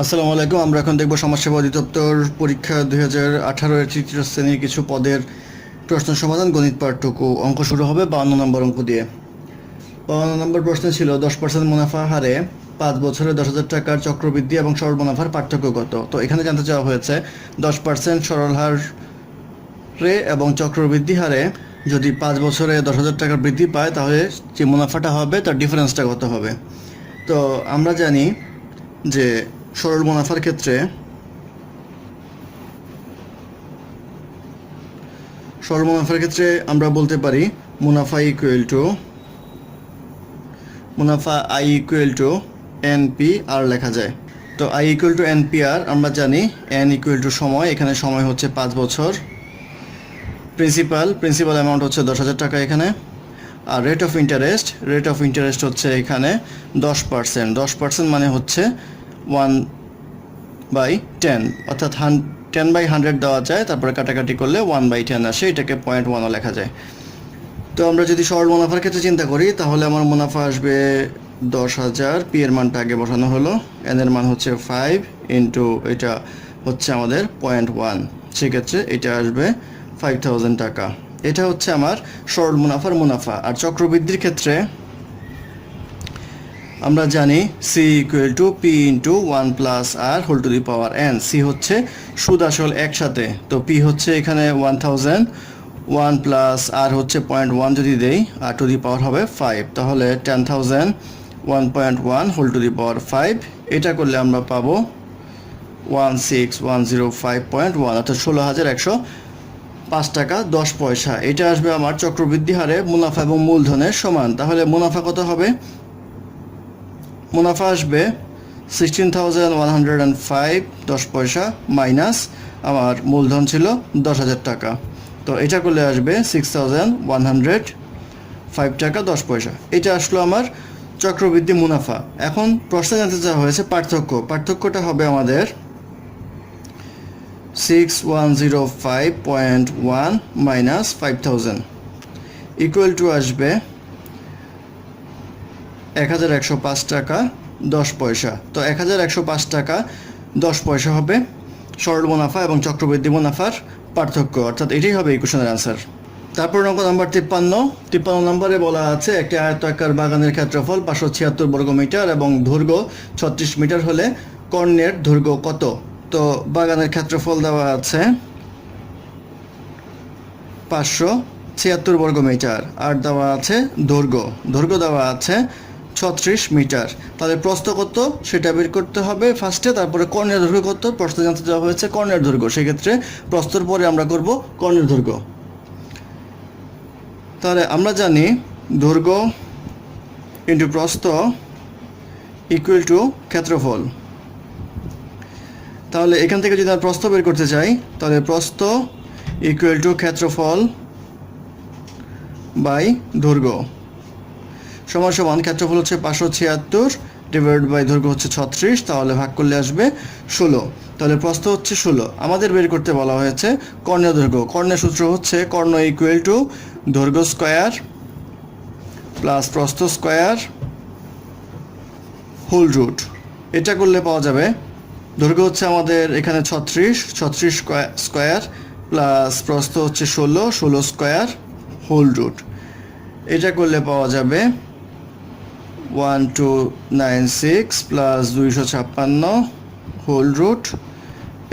আসসালামু আলাইকুম। আমরা এখন দেখব সমাজসেবা অধিদপ্তর পরীক্ষা 2018 এর তৃতীয় শ্রেণীর কিছু পদের প্রশ্ন সমাধান, গণিত পাঠটুকু। অঙ্ক শুরু হবে 52 নম্বর অঙ্ক দিয়ে। 52 নম্বর প্রশ্ন ছিল 10% মুনাফা হারে 5 বছরে 10,000 টাকার চক্রবৃদ্ধি এবং সরল মুনাফার পার্থক্য কত। তো এখানে জানতে চাওয়া হয়েছে 10% সরল হারে এবং চক্রবৃদ্ধি হারে যদি 5 বছরে 10,000 টাকার বৃদ্ধি পায় তাহলে যে মুনাফাটা হবে তার ডিফারেন্সটা কত হবে। তো আমরা জানি যে সরল মুনাফার ক্ষেত্রে আমরা বলতে পারি মুনাফা আই ইকুয়াল টু এনপি আর লেখা যায়। তো আই ইকুয়াল টু এনপি আর আমরা জানি, এন ইকুয়াল টু সময়, এখানে সময় হচ্ছে 5 বছর, প্রিন্সিপাল অ্যামাউন্ট হচ্ছে 10,000 টাকা এখানে, আর রেট অফ ইন্টারেস্ট হচ্ছে এখানে 10%। মানে হচ্ছে 1/10, অর্থাৎ 10/100 দেওয়া যায়, তারপরে কাটাকাটি করলে 1/10 আসে, এটাকে 0.1ও লেখা যায়। তো আমরা যদি সরল মুনাফার ক্ষেত্রে চিন্তা করি তাহলে আমার মুনাফা আসবে 10,000, পি এর মানটা আগে বসানো হলো, এন এর মান হচ্ছে 5 ইন্টু এটা হচ্ছে আমাদের 0.1, সেক্ষেত্রে এটা আসবে 5,000 টাকা। এটা হচ্ছে আমার সরল মুনাফা। আর চক্রবৃদ্ধির ক্ষেত্রে আমরা জানি C equal to P into 1 plus R whole to the power N. C হচ্ছে সুদ আসল একসাথে, তো পি হচ্ছে এখানে 1000, 1 প্লাস আর হচ্ছে 0.1 যদি দেই, আর টু দি পাওয়ার হবে 5, তাহলে 10,000 1.1 হোল টু দি পাওয়ার 5। এটা করলে আমরা পাবো 16,105.1, অর্থাৎ 16,105 টাকা 10 পয়সা। এটা আসবে আমার চক্রবৃদ্ধি হারে মুনাফা এবং মূলধনের সমান। তাহলে মুনাফা কত হবে? মুনাফা আসবে 16,105 10 পয়সা মাইনাস আমার মূলধন ছিল 10,000 টাকা, তো এটা করলে আসবে 6,105 টাকা 10 পয়সা। এটা আসলো আমার চক্রবৃদ্ধি মুনাফা। এখন প্রশ্ন জানতে চাওয়া হয়েছে পার্থক্যটা হবে আমাদের 6105.1 মাইনাস 5,000 ইকুয়াল টু আসবে 1,105 টাকা 10 পয়সা। তো 1,105 টাকা 10 পয়সা হবে সরল মুনাফা এবং চক্রবৃদ্ধি মুনাফার পার্থক্য, অর্থাৎ এটাই হবে এই কোশ্চেনের অ্যান্সার। তারপর অঙ্ক নাম্বার 53 নম্বরে বলা আছে একটি আয়তাকার বাগানের ক্ষেত্রফল 576 বর্গমিটার এবং দৈর্ঘ্য 36 মিটার হলে কর্ণের দৈর্ঘ্য কত। তো বাগানের ক্ষেত্রফল দেওয়া আছে 576 বর্গমিটার, আর দেওয়া আছে দৈর্ঘ্য দেওয়া আছে 36 মিটার। তাহলে প্রস্থ কত সেটা বের করতে হবে ফার্স্টে, তারপরে কর্ণের দৈর্ঘ্য কত। প্রস্থ জানতে চাওয়া হয়েছে কর্ণের দৈর্ঘ্য, সেক্ষেত্রে প্রস্থর পরে আমরা করব কর্ণের দৈর্ঘ্য। তাহলে আমরা জানি দৈর্ঘ্য ইন্টু প্রস্থ ইকুয়াল টু ক্ষেত্রফল। তাহলে এখান থেকে যদি আমরা প্রস্থ বের করতে চাই তাহলে প্রস্থ ইকুয়াল টু ক্ষেত্রফল বাই দৈর্ঘ্য সমান ক্ষেত্রফল হচ্ছে 576 ডিভাইড বাই দৈর্ঘ্য হচ্ছে 36, তাহলে ভাগ করলে আসবে 16। তাহলে প্রস্থ হচ্ছে 16। আমাদের বের করতে বলা হয়েছে কর্ণের দৈর্ঘ্য। কর্ণের সূত্র হচ্ছে কর্ণ ইকুয়াল টু দৈর্ঘ্য স্কোয়ার প্লাস প্রস্থ স্কোয়ার হোল রুট। এটা করলে পাওয়া যাবে দৈর্ঘ্য হচ্ছে আমাদের এখানে 36 স্কোয়ার প্লাস প্রস্থ হচ্ছে 16 স্কোয়ার হোল রুট। এটা করলে পাওয়া যাবে 1296 প্লাস 256 হোল রুট।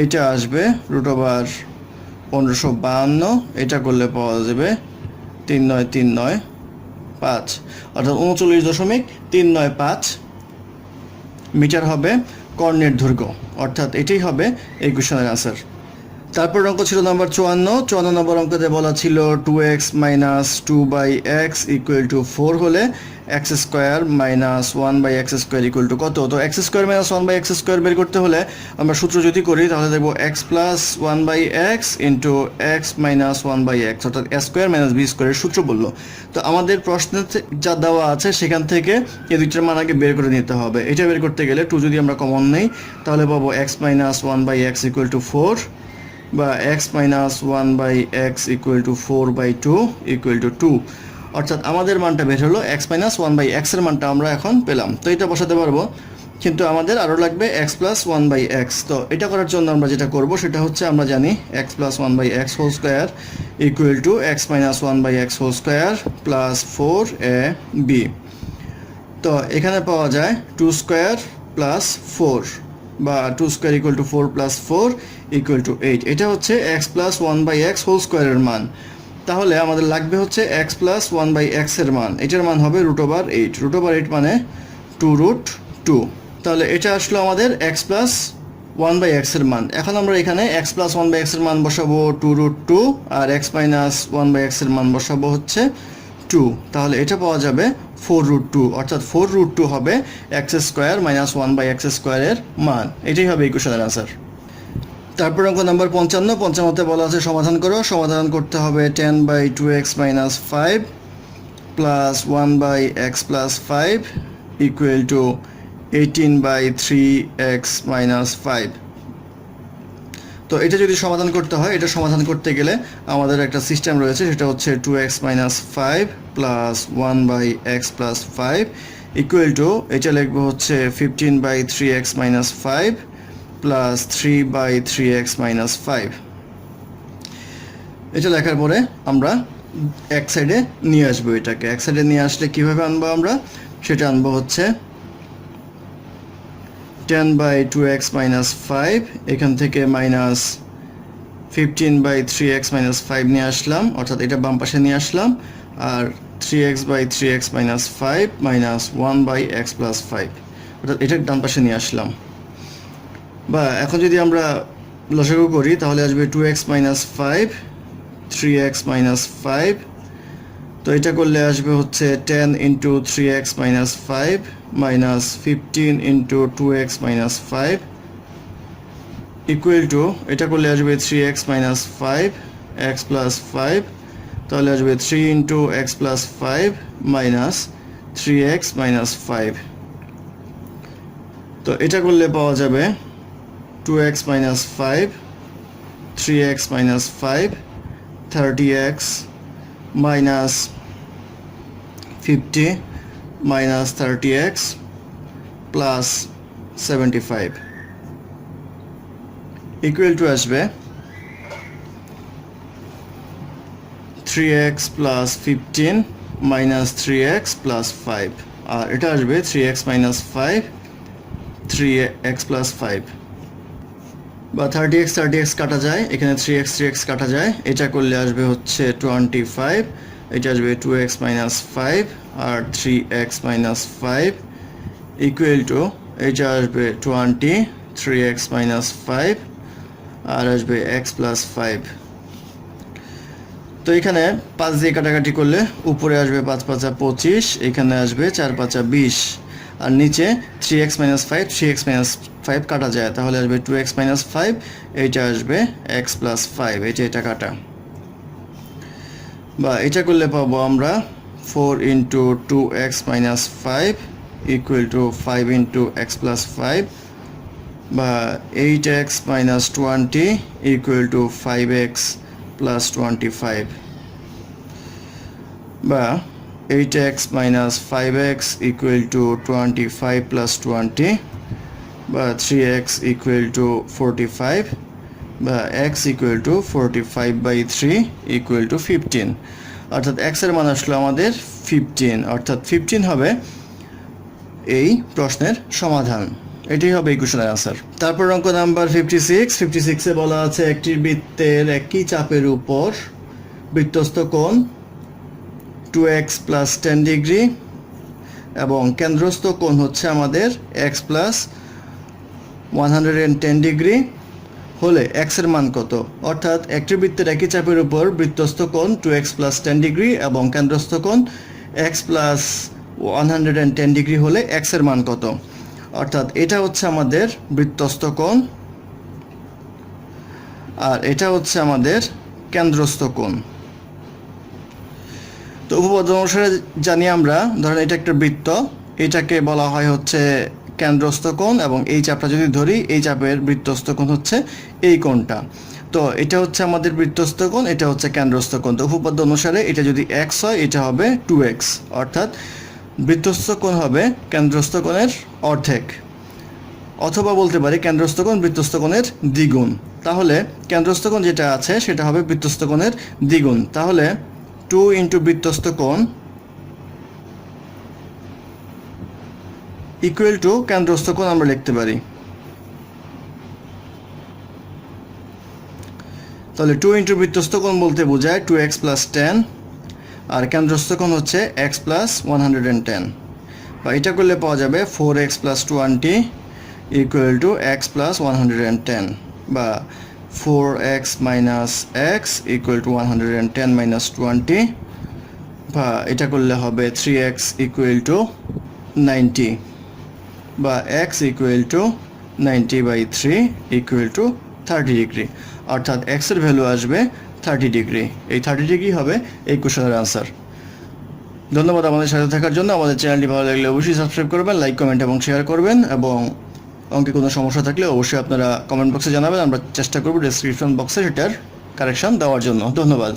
এটা আসবে রুট ওভার 1552। এটা করলে পাওয়া যাবে 39395, অর্থাৎ 39.395 মিটার হবে কর্ণের দৈর্ঘ্য, অর্থাৎ এটাই হবে এই কোশ্চেনের আনসার। তারপর অঙ্ক ছিল নাম্বার 54 নম্বর অঙ্কতে বলা ছিল 2x minus 2/x equal to 4 হলে x square minus 1/x square equal two কত। তো x square minus 1/x square বের করতে হলে আমরা সূত্র যদি করি তাহলে দেখব x plus 1/x into x minus 1/x, অর্থাৎ a স্কোয়ার মাইনাস b স্কোয়ারের সূত্র বললো। তো আমাদের প্রশ্নে যা দেওয়া আছে সেখান থেকে এই দুইটার মান আগে বের করে নিতে হবে। এটা বের করতে গেলে 2 যদি আমরা কমন নেই তাহলে পাবো x minus 1/x equal to 4 বা x minus 1/x equal to 4/2 equal to 2, অর্থাৎ আমাদের মানটা বের হলো x মাইনাস 1/x এর মানটা আমরা এখন পেলাম। তো এটা বসাতে পারবো কিন্তু আমাদের আরও লাগবে X plus one by X. তো এটা করার জন্য আমরা যেটা করব সেটা হচ্ছে আমরা জানি X plus one by X whole square equal to x minus one by X whole square plus four A B. তো এখানে পাওয়া যায় টু স্কোয়ার প্লাস ফোর বা two square equal to four plus four equal to eight. এটা হচ্ছে X plus one by X whole স্কোয়ারের মান। তাহলে আমাদের লাগবে হচ্ছে এক্স প্লাস ওয়ান বাই এক্সের মান। এটার মান হবে root over eight. Root over eight মানে টু রুট টু। তাহলে এটা আসলো আমাদের এক্স প্লাস ওয়ান বাই এক্সের মান। এখন আমরা এখানে এক্স প্লাস ওয়ান বাই এক্সের মান বসাবো টু রুট টু, আর এক্স মাইনাস ওয়ান বাই এক্সের মান বসাবো হচ্ছে টু। তাহলে এটা পাওয়া যাবে ফোর রুট টু, অর্থাৎ ফোর রুট টু হবে X square minus one by X স্কোয়ারের মান। এটাই হবে ইকুয়েশনের আনসার। তারপর অঙ্ক নাম্বার 55। 55তে বলা আছে সমাধান করো। সমাধান করতে হবে 10 by two x minus five plus one by x plus five equal to 18 by three x minus five. তো এটা যদি সমাধান করতে হয়, এটা সমাধান করতে গেলে আমাদের একটা সিস্টেম রয়েছে, সেটা হচ্ছে two x minus five plus one by x plus five equal to, এটা লিখবো হচ্ছে 15 by three x minus five plus three by three x minus five. এটা লেখার পরে আমরা এক সাইডে নিয়ে আসবো। এটাকে এক সাইডে নিয়ে আসলে কীভাবে আনবো আমরা, সেটা আনবো হচ্ছে 10 by two x minus five, এখান থেকে minus 15 by three x minus five নিয়ে আসলাম, অর্থাৎ এটা বাম পাশে নিয়ে আসলাম, আর three x by three x minus five minus one by x plus five, অর্থাৎ এটা ডান পাশে নিয়ে আসলাম। বা এখন যদি আমরা লসাগু করি তাহলে আসবে two x minus five three x minus five. তো এটা করলে আসবে হচ্ছে 10 into three x minus five minus 15 into two x minus five equal to, এটা করলে আসবে three x minus five X plus five. তাহলে আসবে three into X plus five minus three x minus five. তো এটা করলে পাওয়া যাবে two x minus five three x minus five thirty X minus 50 minus 30x plus 75 equal to আসবে 3x plus 15 minus 3x plus 5, আর এটা আসবে 3x minus 5 3x plus 5। বা 30x কাটা যায়, এখানে 3x কাটা যায়, এটা করলে আসবে হচ্ছে 25, এটা আসবে 2x মাইনাস 5 আর 3x মাইনাস 5 ইকুয়াল টু, এটা আসবে 20 3x মাইনাস 5 আর আসবে x প্লাস 5। তো এখানে 5 দিয়ে কাটাকাটি করলে উপরে আসবে 5 5 25, এখানে আসবে 4 5 20, আর নিচে 3x মাইনাস 5 3x মাইনাস 5 কাটা যায়, তাহলে আসবে 2x মাইনাস 5, এইটা আসবে x প্লাস 5, এটা কাটা। বা এটা করলে পাবো আমরা 4 into 2x minus 5 equal two 5 into x plus 5, বা 8x minus 20 equal to 5x plus 25, বা 8x minus 5x equal to 25 plus 20, বা 3x ইকুয়াল টু 45, বা x equal to 45 by 3 equal to 15, অর্থাৎ x এর মান আসলো আমাদের 15, অর্থাৎ 15 হবে এই প্রশ্নের সমাধান। এটাই হবে এই কোশ্চেনের আনসার। তারপর অঙ্ক নাম্বার 56। 56-এ বলা আছে একটি বৃত্তের একই চাপের উপর বৃত্তস্থ কোণ 2x প্লাস 10 ডিগ্রি এবং কেন্দ্রস্থ কোণ হচ্ছে আমাদের x প্লাস 110 ডিগ্রি হলে x এর মান কত। অর্থাৎ একটি বৃত্তের একই চাপের উপর বৃত্তস্থ কোণ 2x প্লাস 10 ডিগ্রি এবং কেন্দ্রস্থ কোণ x প্লাস 110 ডিগ্রি হলে x এর মান কত। অর্থাৎ এটা হচ্ছে আমাদের বৃত্তস্থ কোণ আর এটা হচ্ছে আমাদের কেন্দ্রস্থ কোণ। তো উপপাদ্য অনুসারে জানি আমরা, ধরেন এটা একটা বৃত্ত, এটাকে বলা হয় হচ্ছে কেন্দ্রস্থ কোণ, এবং এই চাপটা যদি ধরি এই চাপের বৃত্তস্থ কোণ হচ্ছে এই কোণটা। তো এটা হচ্ছে আমাদের বৃত্তস্থ কোণ, এটা হচ্ছে কেন্দ্রস্থ কোণ। তো উপপাদ্য অনুসারে এটা যদি x হয় এটা হবে 2x, অর্থাৎ বৃত্তস্থ কোণ হবে কেন্দ্রস্থ কোণের অর্ধেক। অথবা বলতে পারি কেন্দ্রস্থ কোণ বৃত্তস্থ কোণের দ্বিগুণ। তাহলে কেন্দ্রস্থ কোণ যেটা আছে সেটা হবে বৃত্তস্থ কোণের দ্বিগুণ। তাহলে 2 ইন্টু বৃত্তস্থ কোণ ইকুয়াল টু কেন্দ্রস্থ কোণ আমরা লিখতে পারি। তাহলে 2 ইন্টু বৃত্তস্থ কোণ বলতে বোঝায় 2x প্লাস 10, আর কেন্দ্রস্থ কোণ হচ্ছে x প্লাস 110, বা এটা করলে পাওয়া যাবে 4x plus 20 equal to x plus 110, বা 4x minus x equal two 110 minus 20, বা এটা করলে হবে 3x ইকুয়াল টু 90, বা x equal two 90/3 equal to 30 degree, অর্থাৎ x এর ভ্যালু আসবে 30 ডিগ্রি। এই 30 ডিগ্রি হবে এই কোশ্চেনের আনসার। ধন্যবাদ আমাদের সাথে থাকার জন্য। আমাদের চ্যানেলটি ভালো লাগলে অবশ্যই সাবস্ক্রাইব করবেন, লাইক, কমেন্ট এবং শেয়ার করবেন, এবং অঙ্কে কোনো সমস্যা থাকলে অবশ্যই আপনারা কমেন্ট বক্সে জানাবেন। আমরা চেষ্টা করব ডেসক্রিপশন বক্সে সেটার কারেকশন দেওয়ার জন্য। ধন্যবাদ।